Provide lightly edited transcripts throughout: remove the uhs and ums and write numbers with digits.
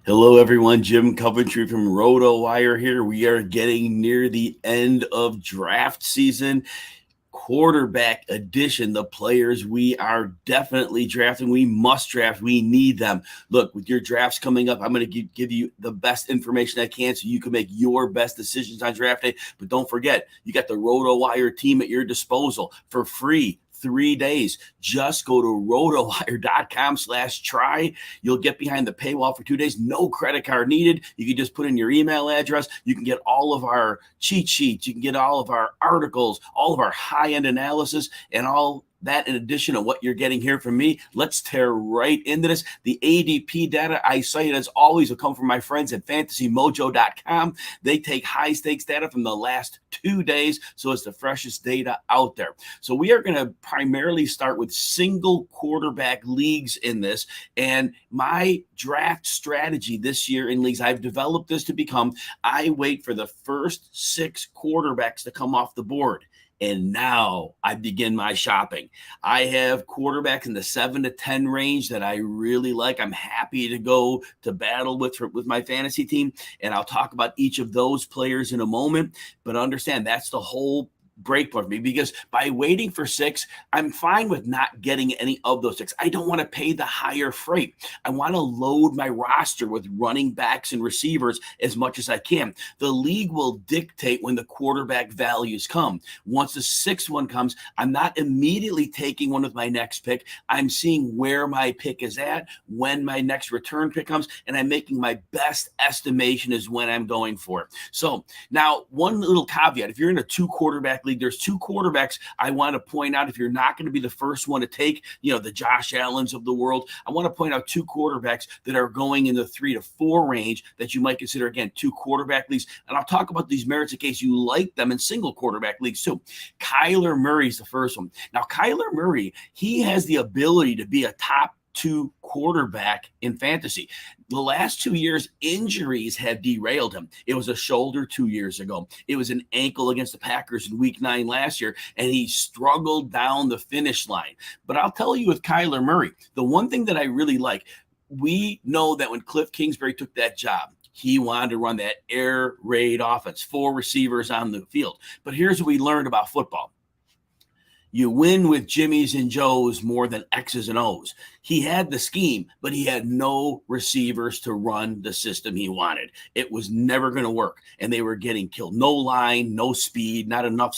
Hello, everyone. Jim Coventry from RotoWire here. We are getting near the end of draft season. Quarterback edition, the players we are definitely drafting. We must draft. We need them. Look, with your drafts coming up, I'm going to give you the best information I can so you can make your best decisions on draft day. But don't forget, you got the RotoWire team at your disposal for free. 3 days. Just go to rotowire.com/try. You'll get behind the paywall for 2 days. No credit card needed. You can just put in your email address. You can get all of our cheat sheets. You can get all of our articles, all of our high-end analysis, and all that in addition to what you're getting here from me. Let's tear right into this. The ADP data I cite, as always, will come from my friends at fantasymojo.com. They take high stakes data from the last 2 days, so it's the freshest data out there. So we are going to primarily start with single quarterback leagues in this. And my draft strategy this year in leagues, I've developed this to become, I wait for the first 6 quarterbacks to come off the board. And now I begin my shopping. I have quarterbacks in the 7 to 10 range that I really like. I'm happy to go to battle with my fantasy team. And I'll talk about each of those players in a moment. But understand that's the whole break point for me, because by waiting for 6, I'm fine with not getting any of those 6. I don't want to pay the higher freight. I want to load my roster with running backs and receivers as much as I can. The league will dictate when the quarterback values come. Once the 6th one comes, I'm not immediately taking one with my next pick. I'm seeing where my pick is at, when my next return pick comes, and I'm making my best estimation is when I'm going for it. So now one little caveat, if you're in a 2 quarterback league, there's 2 quarterbacks I want to point out. If you're not going to be the first one to take, the Josh Allens of the world, I want to point out 2 quarterbacks that are going in the 3 to 4 range that you might consider, again, 2 quarterback leagues. And I'll talk about these merits in case you like them in single quarterback leagues too. Kyler Murray's the first one. Now, Kyler Murray, he has the ability to be a top 2 quarterback in fantasy. The last 2 years, injuries have derailed him. It was a shoulder 2 years ago. It was an ankle against the Packers in week 9 last year, and he struggled down the finish line. But I'll tell you with Kyler Murray, the one thing that I really like, we know that when Cliff Kingsbury took that job, he wanted to run that air raid offense, 4 receivers on the field. But here's what we learned about football. You win with Jimmys and Joes more than X's and O's. He had the scheme, but he had no receivers to run the system he wanted. It was never going to work, and they were getting killed. No line, no speed, not enough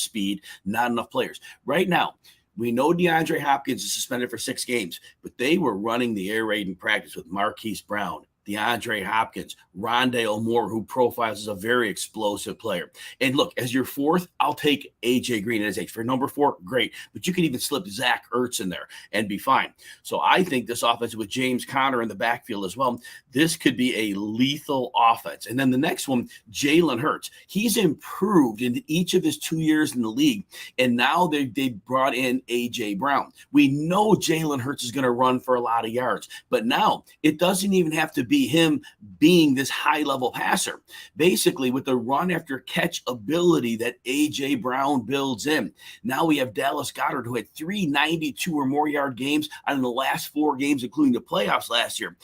players. Right now, we know DeAndre Hopkins is suspended for 6 games, but they were running the air raid in practice with Marquise Brown, DeAndre Hopkins, Rondale Moore, who profiles as a very explosive player. And look, as your 4th, I'll take A.J. Green as H. For number 4, great. But you can even slip Zach Ertz in there and be fine. So I think this offense with James Conner in the backfield as well, this could be a lethal offense. And then the next one, Jalen Hurts. He's improved in each of his 2 years in the league. And now they brought in A.J. Brown. We know Jalen Hurts is going to run for a lot of yards. But now it doesn't even have to be him being this high-level passer. Basically, with the run-after-catch ability that A.J. Brown builds in, now we have Dallas Goedert, who had 392 or more yard games in the last 4 games, including the playoffs last year.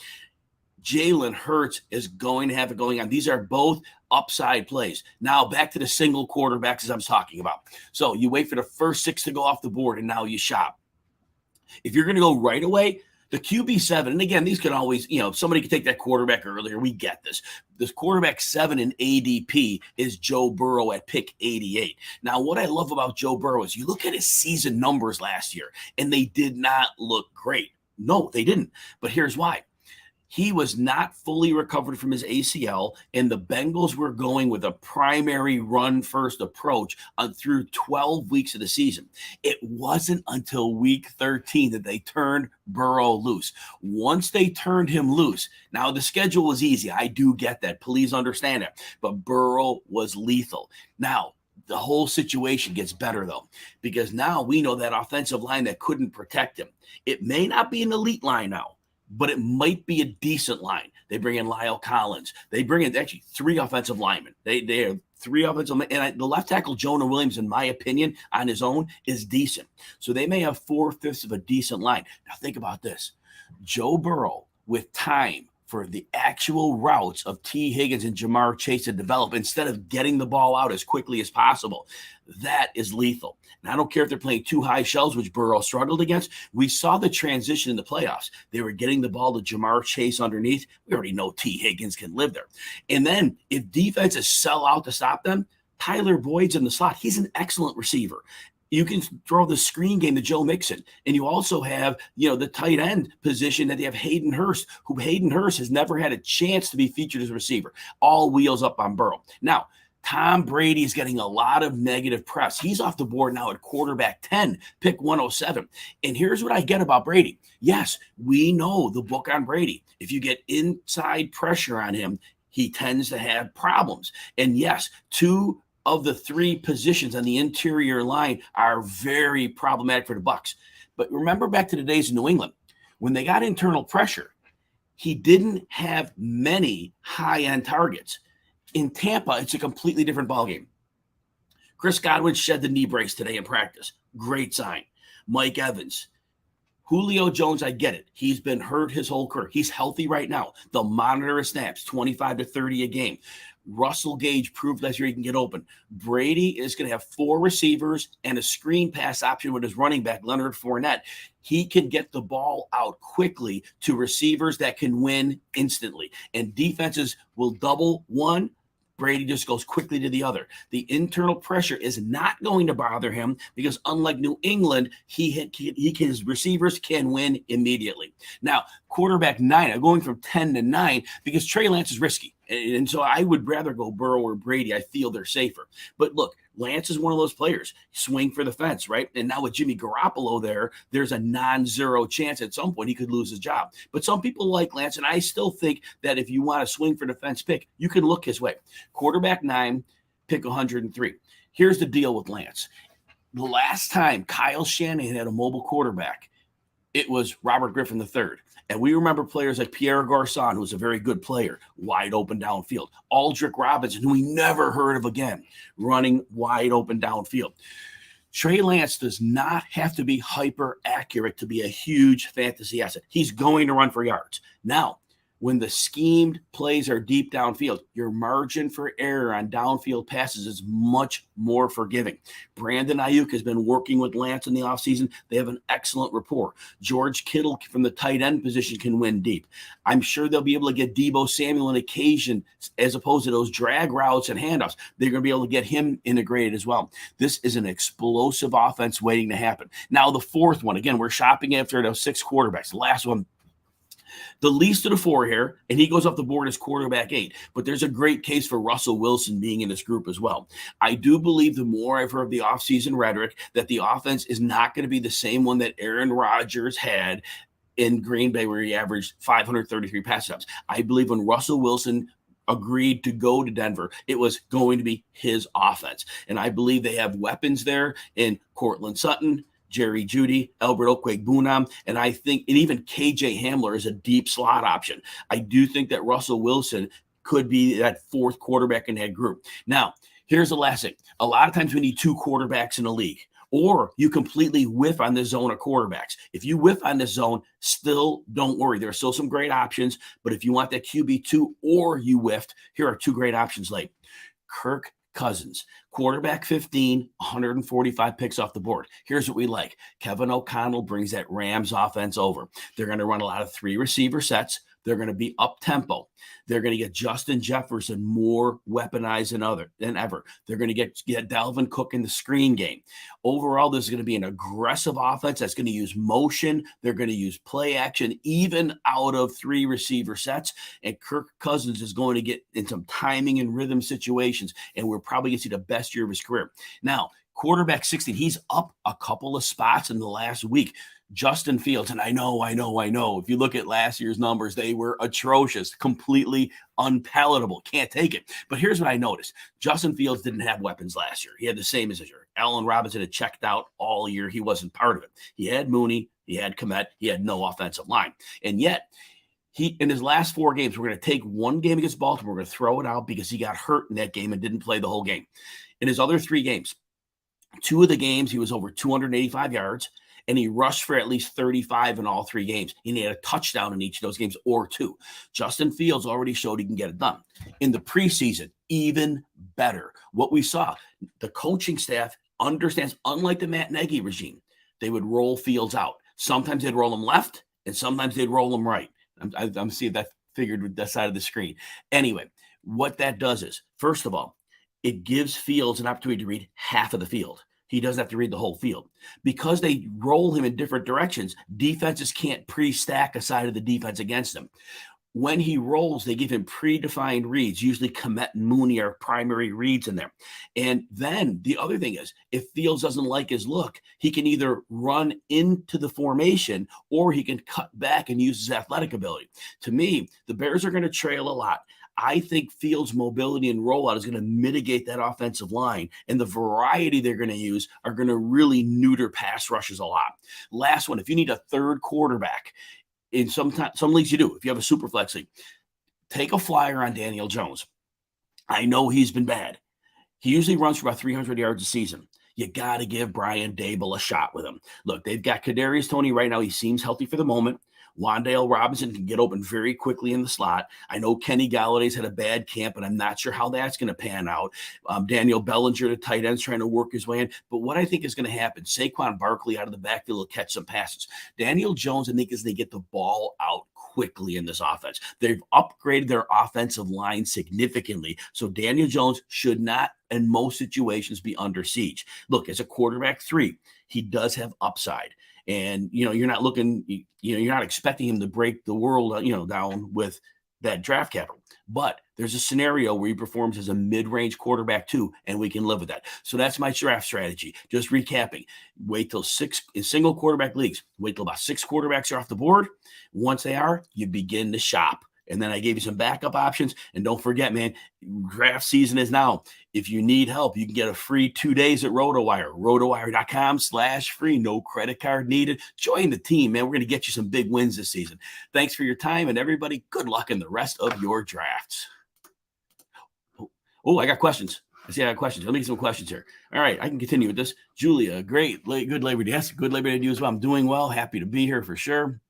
Jalen Hurts is going to have it going on. These are both upside plays. Now, back to the single quarterbacks as I'm talking about. So you wait for the first 6 to go off the board, and now you shop. If you're going to go right away, the QB7, and again, these can always, somebody could take that quarterback earlier. We get this. This quarterback 7 in ADP is Joe Burrow at pick 88. Now, what I love about Joe Burrow is you look at his season numbers last year, and they did not look great. No, they didn't. But here's why. He was not fully recovered from his ACL, and the Bengals were going with a primary run-first approach through 12 weeks of the season. It wasn't until week 13 that they turned Burrow loose. Once they turned him loose, now the schedule was easy. I do get that. Please understand it. But Burrow was lethal. Now, the whole situation gets better, though, because now we know that offensive line that couldn't protect him. It may not be an elite line now, but it might be a decent line. They bring in Lyle Collins. They bring in actually 3 offensive linemen. They have 3 offensive linemen. And the left tackle, Jonah Williams, in my opinion, on his own, is decent. So they may have 4/5 of a decent line. Now think about this. Joe Burrow, with time, for the actual routes of T. Higgins and Jamar Chase to develop instead of getting the ball out as quickly as possible. That is lethal. And I don't care if they're playing two high shells, which Burrow struggled against. We saw the transition in the playoffs. They were getting the ball to Jamar Chase underneath. We already know T. Higgins can live there. And then if defenses sell out to stop them, Tyler Boyd's in the slot. He's an excellent receiver. You can throw the screen game to Joe Mixon. And you also have, the tight end position that they have Hayden Hurst, who Hayden Hurst has never had a chance to be featured as a receiver. All wheels up on Burrow. Now, Tom Brady is getting a lot of negative press. He's off the board now at quarterback 10, pick 107. And here's what I get about Brady. Yes, we know the book on Brady. If you get inside pressure on him, he tends to have problems. And yes, two of the three positions on the interior line are very problematic for the Bucs. But remember back to the days in New England, when they got internal pressure, he didn't have many high-end targets. In Tampa, it's a completely different ballgame. Chris Godwin shed the knee brace today in practice. Great sign. Mike Evans. Julio Jones, I get it. He's been hurt his whole career. He's healthy right now. They'll monitor his snaps, 25 to 30 a game. Russell Gage proved last year he can get open. Brady is going to have four receivers and a screen pass option with his running back, Leonard Fournette. He can get the ball out quickly to receivers that can win instantly. And defenses will double one. Brady just goes quickly to the other. The internal pressure is not going to bother him because unlike New England, his receivers can win immediately. Now, quarterback 9, I'm going from 10 to 9 because Trey Lance is risky. And so I would rather go Burrow or Brady. I feel they're safer. But look, Lance is one of those players. Swing for the fence, right? And now with Jimmy Garoppolo there's a non-zero chance at some point he could lose his job. But some people like Lance, and I still think that if you want to swing for the fence pick, you can look his way. Quarterback 9, pick 103. Here's the deal with Lance. The last time Kyle Shanahan had a mobile quarterback, it was Robert Griffin III. And we remember players like Pierre Garçon, who's a very good player, wide open downfield. Aldrick Robinson, who we never heard of again, running wide open downfield. Trey Lance does not have to be hyper accurate to be a huge fantasy asset. He's going to run for yards. Now, when the schemed plays are deep downfield, your margin for error on downfield passes is much more forgiving. Brandon Ayuk has been working with Lance in the offseason. They have an excellent rapport. George Kittle from the tight end position can win deep. I'm sure they'll be able to get Deebo Samuel on occasion as opposed to those drag routes and handoffs. They're going to be able to get him integrated as well. This is an explosive offense waiting to happen. Now, the fourth one, again, we're shopping after those 6 quarterbacks. The last one, the least of the 4 here, and he goes off the board as quarterback 8. But there's a great case for Russell Wilson being in this group as well. I do believe the more I've heard the offseason rhetoric that the offense is not going to be the same one that Aaron Rodgers had in Green Bay where he averaged 533 pass attempts. I believe when Russell Wilson agreed to go to Denver, it was going to be his offense. And I believe they have weapons there in Cortland Sutton, Jerry Jeudy, Albert Okwuegbunam, and I think, and even KJ Hamler is a deep slot option. I do think that Russell Wilson could be that 4th quarterback in that group. Now, here's the last thing. A lot of times we need 2 quarterbacks in a league, or you completely whiff on this zone of quarterbacks. If you whiff on this zone, still don't worry. There are still some great options, but if you want that QB2 or you whiffed, here are 2 great options late. Kirk Cousins, quarterback 15, 145 picks off the board. Here's what we like. Kevin O'Connell brings that Rams offense over. They're going to run a lot of 3 receiver sets. They're going to be up-tempo. They're going to get Justin Jefferson more weaponized than ever. They're going to get Dalvin Cook in the screen game. Overall, this is going to be an aggressive offense that's going to use motion. They're going to use play action, even out of 3 receiver sets. And Kirk Cousins is going to get in some timing and rhythm situations, and we're probably going to see the best year of his career. Now, quarterback 16, he's up a couple of spots in the last week. Justin Fields, and I know. If you look at last year's numbers, they were atrocious, completely unpalatable. Can't take it. But here's what I noticed. Justin Fields didn't have weapons last year. He had the same as this year. Allen Robinson had checked out all year. He wasn't part of it. He had Mooney. He had Kmet. He had no offensive line. And yet, he in his last 4 games, we're going to take one game against Baltimore. We're going to throw it out because he got hurt in that game and didn't play the whole game. In his other 3 games, 2 of the games, he was over 285 yards. and he rushed for at least 35 in all 3 games. And he had a touchdown in each of those games or 2. Justin Fields already showed he can get it done. In the preseason, even better. What we saw, the coaching staff understands, unlike the Matt Nagy regime, they would roll Fields out. Sometimes they'd roll him left, and sometimes they'd roll him right. I'm seeing that figured with that side of the screen. Anyway, what that does is, first of all, it gives Fields an opportunity to read half of the field. He doesn't have to read the whole field. Because they roll him in different directions, defenses can't pre-stack a side of the defense against him. When he rolls, they give him predefined reads. Usually Kmet and Mooney are primary reads in there. And then the other thing is, if Fields doesn't like his look, he can either run into the formation or he can cut back and use his athletic ability. To me, the Bears are going to trail a lot. I think Fields' mobility and rollout is going to mitigate that offensive line, and the variety they're going to use are going to really neuter pass rushes a lot. Last one, if you need a third quarterback, in some leagues you do, if you have a Superflex league, take a flyer on Daniel Jones. I know he's been bad. He usually runs for about 300 yards a season. You got to give Brian Dable a shot with him. Look, they've got Kadarius Toney right now. He seems healthy for the moment. Wan'Dale Robinson can get open very quickly in the slot. I know Kenny Galladay's had a bad camp, and I'm not sure how that's going to pan out. Daniel Bellinger, the tight end's trying to work his way in. But what I think is going to happen, Saquon Barkley out of the backfield will catch some passes. Daniel Jones, I think, is they get the ball out quickly in this offense. They've upgraded their offensive line significantly. So Daniel Jones should not, in most situations, be under siege. Look, as a quarterback 3, he does have upside. And, you're not looking, you're not expecting him to break the world, down with that draft capital. But there's a scenario where he performs as a mid-range quarterback too, and we can live with that. So that's my draft strategy. Just recapping, wait till 6 in single quarterback leagues. Wait till about 6 quarterbacks are off the board. Once they are, you begin to shop. And then I gave you some backup options. And don't forget, man, draft season is now. If you need help, you can get a free 2 days at RotoWire. RotoWire.com/free. No credit card needed. Join the team, man. We're going to get you some big wins this season. Thanks for your time, and everybody, good luck in the rest of your drafts. Oh, I got questions. I see I got questions. Let me get some questions here. All right, I can continue with this. Julia, great. Good Labor Day. Yes, good Labor Day to you as well. I'm doing well. Happy to be here for sure.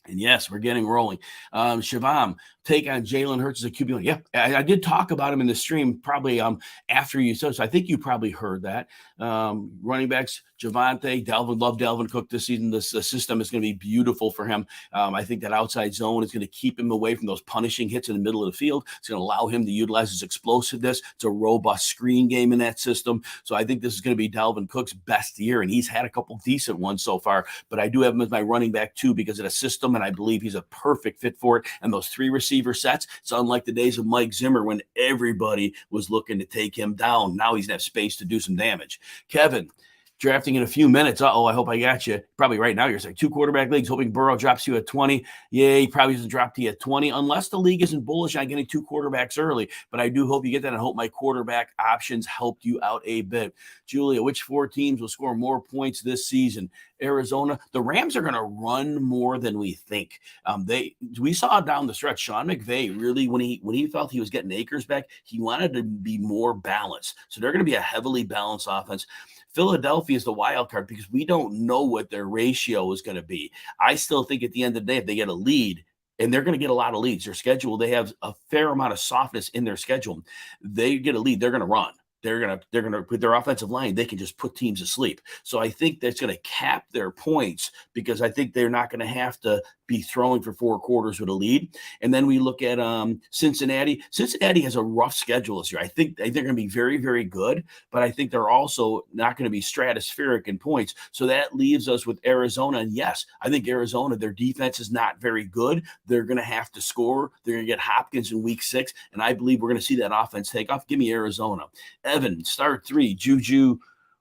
And yes, we're getting rolling. Shivam, take on Jalen Hurts as a QB1. Yeah, I did talk about him in the stream probably after you said so. I think you probably heard that. Running backs, Javonte, Dalvin, love Dalvin Cook this season. The system is going to be beautiful for him. I think that outside zone is going to keep him away from those punishing hits in the middle of the field. It's going to allow him to utilize his explosiveness. It's a robust screen game in that system. So I think this is going to be Dalvin Cook's best year, and he's had a couple decent ones so far. But I do have him as my running back too because of the system, and I believe he's a perfect fit for it. And those 3 receiver sets, it's unlike the days of Mike Zimmer when everybody was looking to take him down. Now he's going to have space to do some damage. Kevin, drafting in a few minutes. I hope I got you. Probably right now you're saying 2 quarterback leagues, hoping Burrow drops you at 20. Yeah, he probably doesn't drop to you at 20 unless the league isn't bullish on getting 2 quarterbacks early. But I do hope you get that and hope my quarterback options helped you out a bit. Julia, which 4 teams will score more points this season? Arizona. The Rams are going to run more than we think. We saw down the stretch, Sean McVay really, when he felt he was getting Akers back, he wanted to be more balanced. So they're going to be a heavily balanced offense. Philadelphia is the wild card because we don't know what their ratio is going to be. I still think at the end of the day, if they get a lead, and they're going to get a lot of leads, their schedule, they have a fair amount of softness in their schedule. They get a lead, they're going to run. They're gonna with their offensive line, they can just put teams to sleep. So I think that's going to cap their points because I think they're not going to have to be throwing for 4 quarters with a lead. And then we look at Cincinnati. Cincinnati has a rough schedule this year. I think they're going to be very, very good, but I think they're also not going to be stratospheric in points. So that leaves us with Arizona. And yes, I think Arizona, their defense is not very good. They're going to have to score. They're going to get Hopkins in week 6, and I believe we're going to see that offense take off. Give me Arizona. Evan, start 3, Juju,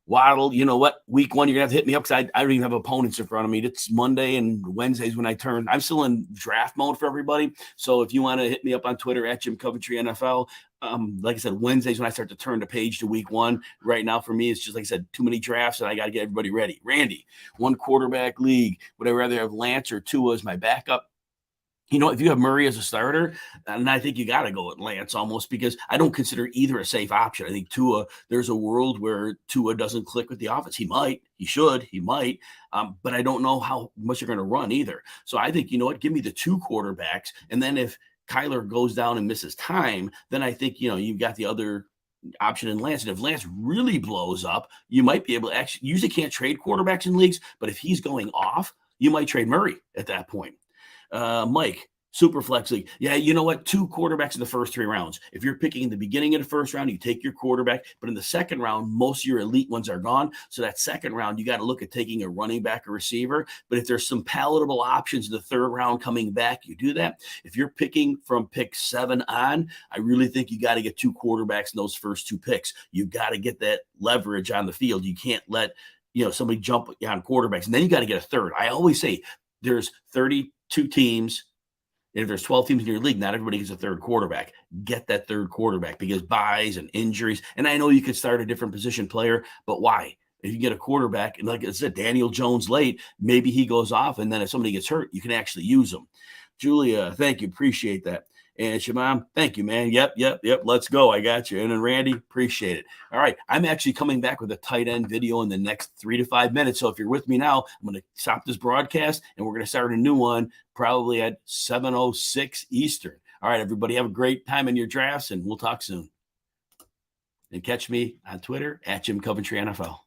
Waddle. You know what? Week 1, you're going to have to hit me up because I don't even have opponents in front of me. It's Monday and Wednesdays when I turn. I'm still in draft mode for everybody. So if you want to hit me up on Twitter at Jim Coventry NFL, like I said, Wednesdays when I start to turn the page to week 1. Right now for me, it's just like I said, too many drafts and I got to get everybody ready. Randy, 1 quarterback league. Would I rather have Lance or Tua as my backup? if you have Murray as a starter, and I think you got to go with Lance almost, because I don't consider either a safe option. I think Tua, there's a world where Tua doesn't click with the offense. He might, he should, he might, but I don't know how much you're going to run either. So I think, give me the 2 quarterbacks. And then if Kyler goes down and misses time, then I think, you've got the other option in Lance. And if Lance really blows up, you might be able to actually, usually can't trade quarterbacks in leagues, but if he's going off, you might trade Murray at that point. Mike, Superflex League. Yeah, you know what? 2 quarterbacks in the first 3 rounds. If you're picking in the beginning of the first round, you take your quarterback. But in the second round, most of your elite ones are gone. So that second round, you got to look at taking a running back or receiver. But if there's some palatable options in the third round coming back, you do that. If you're picking from pick 7 on, I really think you got to get 2 quarterbacks in those first 2 picks. You got to get that leverage on the field. You can't let somebody jump on quarterbacks. And then you got to get a third. I always say there's 32 teams. And if there's 12 teams in your league, not everybody gets a third quarterback. Get that third quarterback, because buys and injuries. And I know you could start a different position player, but why? If you get a quarterback, and like I said, Daniel Jones late, maybe he goes off, and then if somebody gets hurt, you can actually use them. Julia, thank you. Appreciate that. And Shamam, thank you, man. Yep. Let's go. I got you. And then Randy, appreciate it. All right. I'm actually coming back with a tight end video in the next 3 to 5 minutes. So if you're with me now, I'm going to stop this broadcast and we're going to start a new one probably at 7:06 Eastern. All right, everybody, have a great time in your drafts, and we'll talk soon. And catch me on Twitter at Jim Coventry NFL.